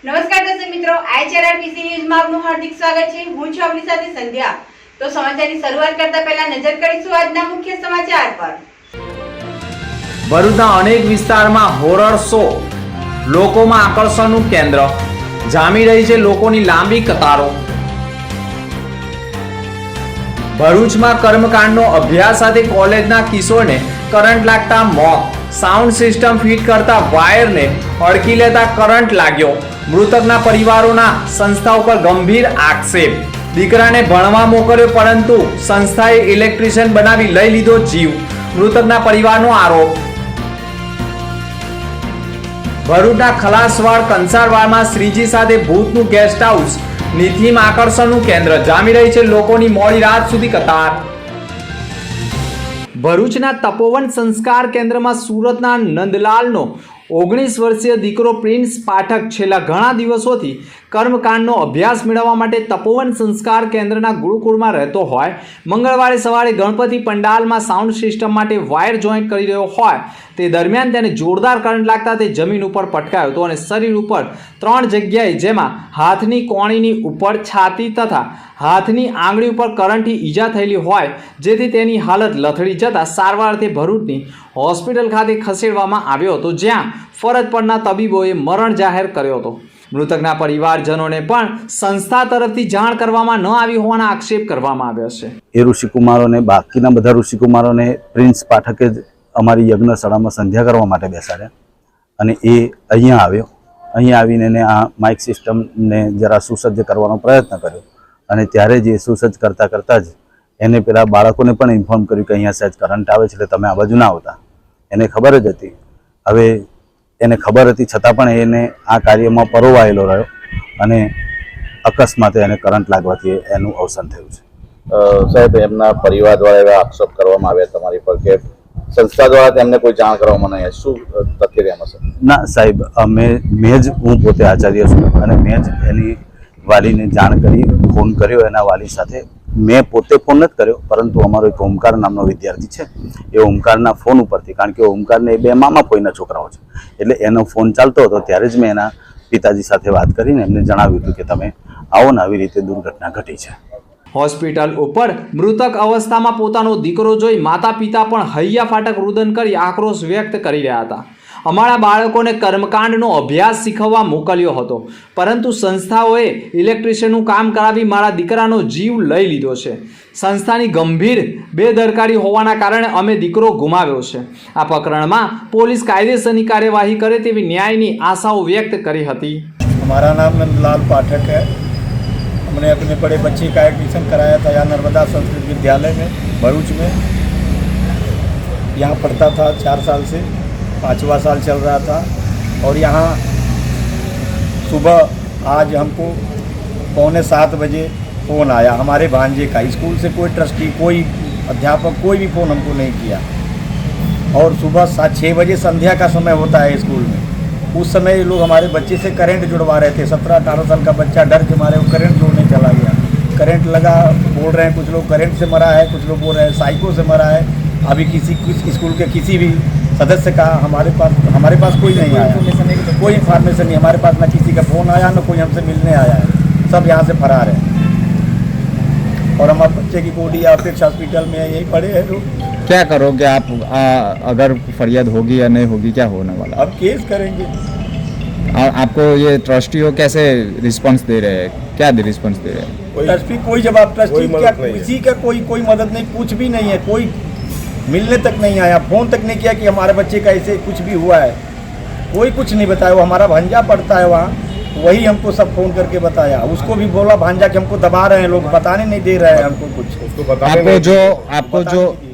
નમસ્કાર દર્શક મિત્રો, આઈચઆરઆરપીસી ન્યૂઝમાં આપનું હાર્દિક સ્વાગત છે। હું છું આપની સાથે સંધ્યા। તો સમાચારની શરૂઆત કરતા પહેલા નજર કરીશું આજના મુખ્ય સમાચાર પર। ભરૂચના અનેક વિસ્તારમાં હોરર શો લોકોમાં આકર્ષણનું કેન્દ્ર, જામી રહી છે લોકોની લાંબી કતારો। ભરૂચમાં કર્મકાંડનો અભ્યાસ સાથે કોલેજના કિશોરને કરંટ લાગતા મોત, સાઉન્ડ સિસ્ટમ ફિટ કરતા વાયરને અડકી લેતા કરંટ લાગ્યો। મૃતકના પરિવારોના સંસ્થા ઉપર ગંભીર આક્ષેપ, દીકરાને ભણવા મોકલ્યો પરંતુ સંસ્થાએ ઇલેક્ટ્રિશિયન બનાવી લઈ લીધો જીવ, મૃતકના પરિવારનો આરોપ। ભરૂચના ખલાસવાડ કંસારવાડમાં શ્રીજી સાથે ભૂતનું ગેસ્ટ હાઉસ, નિથિમ આકર્ષણનું કેન્દ્ર, જામી રહી છે લોકોની મોડી રાત સુધી કતાર। ભરૂચના તપોવન સંસ્કાર કેન્દ્રમાં સુરતના નંદલાલનો 19 વર્ષીય દીકરો પ્રિન્સ પાઠક છેલ્લા ઘણા દિવસોથી કર્મકાંડનો અભ્યાસ મેળવવા માટે તપોવન સંસ્કાર કેન્દ્રના ગુરુકુળમાં રહેતો હોય, મંગળવારે સવારે ગણપતિ પંડાલમાં સાઉન્ડ સિસ્ટમ માટે વાયર જોઈન્ટ કરી રહ્યો હોય તે દરમિયાન તેને જોરદાર કરંટ લાગતા તે જમીન ઉપર પટકાયો હતો અને શરીર ઉપર 3 જગ્યાએ જેમાં હાથની કોણીની ઉપર, છાતી તથા હાથની આંગળી ઉપર કરંટથી ઈજા થયેલી હોય, જેથી તેની હાલત લથડી જતા સારવારથી ભરૂચની હોસ્પિટલ ખાતે ખસેડવામાં આવ્યો હતો, જ્યાં ફરજ પરના તબીબોએ મરણ જાહેર કર્યો હતો। મૃતકના પરિવારજનોને પણ સંસ્થા તરફથી જાણ કરવામાં ન આવી હોવાના આક્ષેપ કરવામાં આવ્યો છે। એ ઋષિકુમારોને, બાકીના બધા ઋષિકુમારોને પ્રિન્સ પાઠકે જ અમારી યજ્ઞશાળામાં સંધ્યા કરવા માટે બેસાડ્યા અને એ અહીંયા આવ્યો। અહીંયા આવીને એને આ માઇક સિસ્ટમને જરા સુસજ્જ કરવાનો પ્રયત્ન કર્યો અને ત્યારે જ એ સુસજ્જ કરતાં જ એને પેલા બાળકોને પણ ઇન્ફોર્મ કર્યું કે અહીંયા સહેજ કરંટ આવે છે એટલે તમે આ બાજુ ના આવતા। એને ખબર જ હતી, હવે એને ખબર હતી છતાં પણ એને આ કાર્યમાં પરોવાયેલો રહ્યો અને અકસ્માતે એને કરંટ લાગવાથી એનું અવસાન થયું છે। સાહેબ, એમના પરિવાર દ્વારા એવા આક્ષેપ કરવામાં આવ્યા તમારી પર કે સંસ્થા દ્વારા તેમને કોઈ જાણ કરવામાં નહીં, શું તથ્ય એમાં છે? ના સાહેબ, હું પોતે આચાર્ય છું અને મેં જ એની વાલીને જાણ કરી, ફોન કર્યો એના વાલી સાથે। મેં પોતે ફોન નથી કર્યો, પરંતુ અમારો એક ઓમકાર નામનો વિદ્યાર્થી છે, એ ઓમકારના ફોન ઉપરથી, કારણ કે ઓમકારને એ 2 મામા ફોઈના છોકરાઓ છે, એટલે એનો ફોન ચાલતો હતો ત્યારે જ મેં એના પિતાજી સાથે વાત કરીને એમને જણાવ્યું હતું કે તમે આવો ને આવી રીતે દુર્ઘટના ઘટી છે। હોસ્પિટલ ઉપર મૃતક અવસ્થામાં પોતાનો દીકરો જોઈ માતા પિતા પણ હૈયા ફાટક રુદન કરી આક્રોશ વ્યક્ત કરી રહ્યા હતા। અમારા બાળકોને કર્મકાંડનો અભ્યાસ શીખવવા મોકલ્યો હતો, પરંતુ સંસ્થાઓએ ઇલેક્ટ્રિશિયનનું કામ કરાવી મારા દીકરાનો જીવ લઈ લીધો છે। સંસ્થાની ગંભીર બેદરકારી હોવાના કારણે અમે દીકરો ગુમાવ્યો છે। આ પ્રકરણમાં પોલીસ કાયદેસરની કાર્યવાહી કરે તેવી ન્યાયની આશાઓ વ્યક્ત કરી હતી। हमारा नाम नंदलाल पाठक है। हमने अपने बड़े बच्चे का एडमिशन कराया था यहाँ नर्मदा संस्कृत विद्यालय में भरूच में। यहाँ पढ़ता था 4 साल से, 5वां साल चल रहा था और यहाँ सुबह आज हमको 6:45 बजे फ़ोन आया हमारे भांजे का। स्कूल से कोई ट्रस्टी, कोई अध्यापक, कोई भी फ़ोन हमको नहीं किया और सुबह 6 बजे संध्या का समय होता है स्कूल में। उस समय ये लोग हमारे बच्चे से करंट जुड़वा रहे थे। 17-18 साल का बच्चा डर के मारे वो करंट जोड़ने चला गया। करंट लगा, बोल रहे हैं कुछ लोग करंट से मरा है, कुछ लोग बोल रहे हैं साइको से मरा है। अभी किसी स्कूल के किसी भी सदस्य का हमारे पास कोई नहीं आया, कोई इन्फॉर्मेशन नहीं हमारे पास, ना किसी का फ़ोन आया, ना कोई हमसे मिलने आया है। सब यहाँ से फरार है और हमारे बच्चे की बॉडी अपेक्ष हॉस्पिटल में यही पड़े हैं लोग। क्या करोगे आप अगर फरियाद होगी या नहीं होगी, क्या होने वाला? अब केस करेंगे। आपको ये ट्रस्टी हो कैसे रिस्पांस दे रहे हैं, क्या रिस्पांस दे रहे हैं? ट्रस्टी कोई जवाब, ट्रस्टी क्या किसी का कोई मदद नहीं, कुछ भी नहीं है, कोई मिलने तक नहीं आया, फ़ोन तक नहीं किया कि हमारे बच्चे का ऐसे कुछ भी हुआ है, कोई कुछ नहीं बताया। वो हमारा भांजा पढ़ता है वहाँ, वही हमको सब फ़ोन करके बताया। उसको भी बोला भांजा कि हमको दबा रहे हैं लोग, बताने नहीं दे रहे हैं हमको कुछ।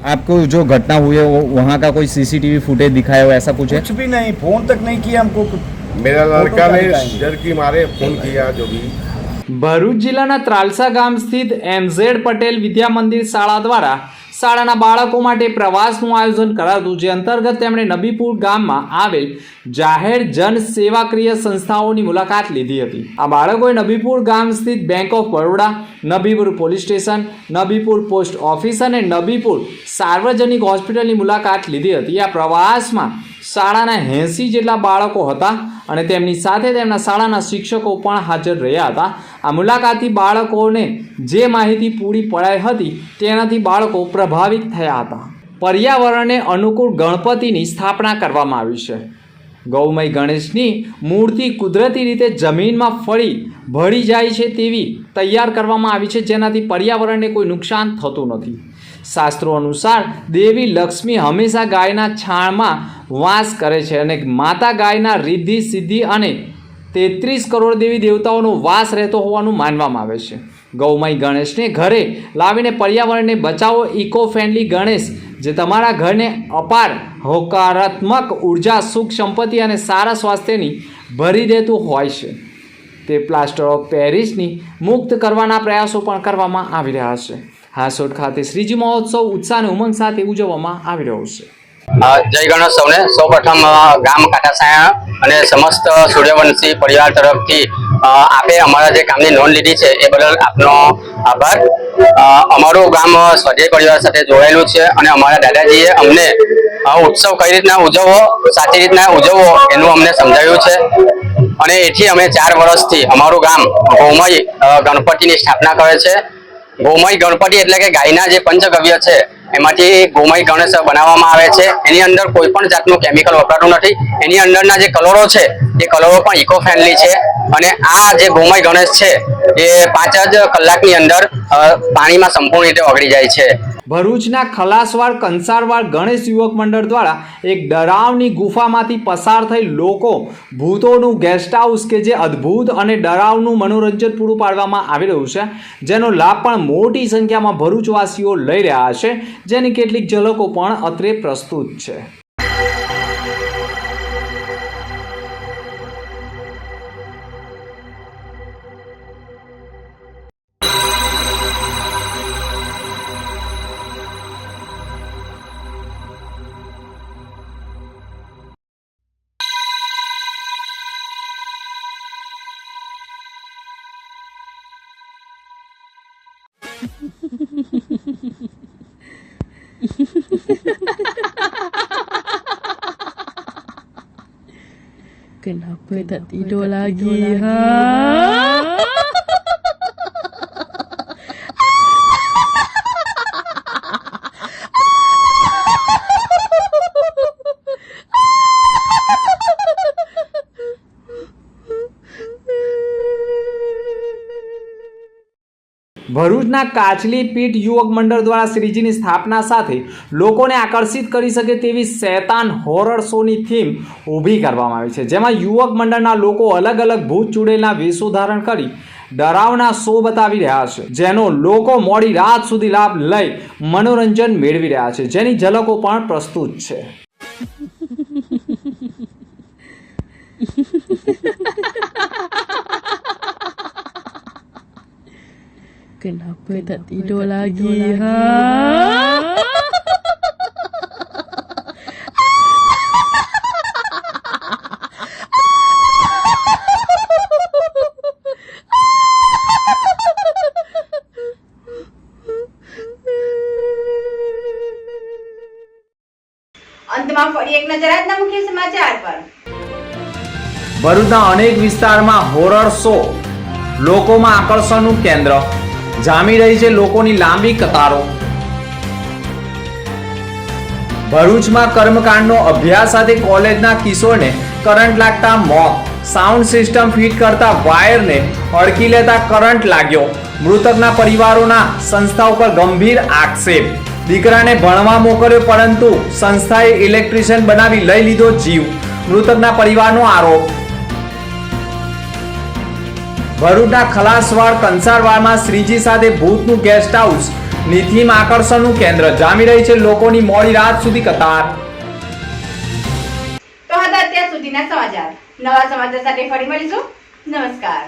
आपको जो घटना हुई है वो वहाँ का कोई सीसीटीवी फुटेज दिखाया हो, ऐसा कुछ है? कुछ भी नहीं, फ़ोन तक नहीं किया हमको। मेरा लड़का ने डर की मारे फोन किया जो भी। ભરૂચ જિલ્લાના ત્રાલસા ગામ સ્થિત MZ પટેલ વિદ્યા મંદિર શાળા દ્વારા શાળાના બાળકો માટે પ્રવાસનું આયોજન કરાયું, જે અંતર્ગત તેમણે નબીપુર ગામમાં આવેલ જાહેર જન સેવાક્રિય સંસ્થાઓની મુલાકાત લીધી હતી। આ બાળકોએ નબીપુર ગામ સ્થિત bank of Baroda, Nabipur police station, Nabipur post office અને નબીપુર સાર્વજનિક હોસ્પિટલની મુલાકાત લીધી હતી। આ પ્રવાસમાં શાળાના 80 જેટલા બાળકો હતા અને તેમની સાથે તેમના શાળાના શિક્ષકો પણ હાજર રહ્યા હતા. આ મુલાકાતથી બાળકોને જે માહિતી પૂરી પડાઈ હતી તેનાથી બાળકો પ્રભાવિત થયા હતા. પર્યાવરણને અનુકૂળ ગણપતિની સ્થાપના કરવામાં આવી છે. ગૌમય ગણેશની મૂર્તિ કુદરતી રીતે જમીનમાં ભળી જાય છે તેવી તૈયાર કરવામાં આવી છે, જેનાથી પર્યાવરણને કોઈ નુકસાન થતું નથી. શાસ્ત્રો અનુસાર દેવી લક્ષ્મી હંમેશા ગાયના છાણમાં વાસ કરે છે અને માતા ગાયના રિદ્ધિ સિદ્ધિ અને 33 કરોડ દેવી દેવતાઓનો વાસ રહેતો હોવાનું માનવામાં આવે છે. ગૌમય ગણેશને ઘરે લાવીને પર્યાવરણને બચાવો. ઇકો ફ્રેન્ડલી ગણેશ જે તમારા ઘરને અપાર હોકારાત્મક ઉર્જા, સુખ, સંપત્તિ અને સારા સ્વાસ્થ્યની ભરી દેતું હોય છે. તે પ્લાસ્ટર ઓફ પેરિસની મુક્ત કરવાના પ્રયાસો પણ કરવામાં આવી રહ્યા છે. હાસોટ ખાતે શ્રીજી મહોત્સવ ઉત્સાહ અને ઉમંગ સાથે ઉજવવામાં આવી રહ્યો છે. જય ગણેશ સૌને. સૌપ્રથમ ગામ કાંટાસાયા અને સમસ્ત સૂર્યવંશી પરિવાર તરફથી આપે અમારા જે કામની નોંધ લીધી છે એ બદલ આપનો આભાર. અમારું ગામ સ્વાધ્યાય પરિવાર સાથે જોડાયેલું છે અને અમારા દાદાજીએ અમને ઉત્સવ કઈ રીતના ઉજવવો, સાચી રીતના ઉજવવો એનું અમને સમજાવ્યું છે અને એથી અમે 4 વર્ષથી અમારું ગામ ગૌમય ગણપતિની સ્થાપના કરે છે. ગૌમય ગણપતિ એટલે કે ગાયના જે પંચગવ્ય છે એમાંથી ગૌમય ગણેશ બનાવવામાં આવે છે. એની અંદર કોઈ પણ જાતનું કેમિકલ વપરાતું નથી. એની અંદરના જે કલરો છે એ કલરો પણ ઇકો ફ્રેન્ડલી છે અને આ જે ગૌમય ગણેશ છે એ 5 જ કલાકની અંદર પાણીમાં સંપૂર્ણ રીતે ઓગળી જાય છે. ભરૂચના ખલાસવાડ કંસારવાડ ગણેશ યુવક મંડળ દ્વારા એક ડરાવની ગુફામાંથી પસાર થઈ લોકો ભૂતોનું ગેસ્ટ હાઉસ કે જે અદ્ભુત અને ડરાવનું મનોરંજન પૂરું પાડવામાં આવી રહ્યું છે, જેનો લાભ પણ મોટી સંખ્યામાં ભરૂચવાસીઓ લઈ રહ્યા છે, જેની કેટલીક ઝલકો પણ અત્રે પ્રસ્તુત છે. Kenapa tak tidur lagi? Ha? ભરૂચના કાચલી પીઠ યુવક મંડળ દ્વારા શ્રીજીની સ્થાપના સાથે લોકોને આકર્ષિત કરી શકે તેવી શૈતાન હોરર શોની થીમ ઊભી કરવામાં આવી છે, જેમાં યુવક મંડળના લોકો અલગ અલગ ભૂત ચૂડેલના વેશો ધારણ કરી ડરાવના શો બતાવી રહ્યા છે, જેનો લોકો મોડી રાત સુધી લાભ લઈ મનોરંજન મેળવી રહ્યા છે, જેની ઝલકો પણ પ્રસ્તુત છે. Kenapa tak tidur lagi? Ha? અંતમાં ફરી એક નજર આજના મુખ્ય સમાચાર પર. ભરૂચના અનેક વિસ્તારમાં હોરર શો લોકોમાં આકર્ષણનું કેન્દ્ર, જામી રહી છે લોકોની લાંબી કતારો. ભરૂચમાં કર્મકાંડનો અભ્યાસ સાથે કોલેજના કિશોરને કરંટ લાગતા મોત, સાઉન્ડ સિસ્ટમ ફિટ કરતા વાયરને અડકી લેતા કરંટ લાગ્યો. મૃતકના પરિવારોના સંસ્થા ઉપર ગંભીર આક્ષેપ. દીકરાને ભણવા મોકલ્યો પરંતુ સંસ્થાએ ઇલેક્ટ્રિશિયન બનાવી લઈ લીધો જીવ, મૃતકના પરિવારનો આરોપ. ભરૂચના ખલાસવાડ કંસારવાડમાં શ્રીજી સાથે ભૂતનું ગેસ્ટ હાઉસ ની થીમ આકર્ષણનું કેન્દ્ર, જામી રહી છે લોકોની મોડી રાત સુધી કતાર. તો હતા અત્યાર સુધીના સમાચાર. નવા સમાચાર સાથે ફરી મળીશું. નમસ્કાર.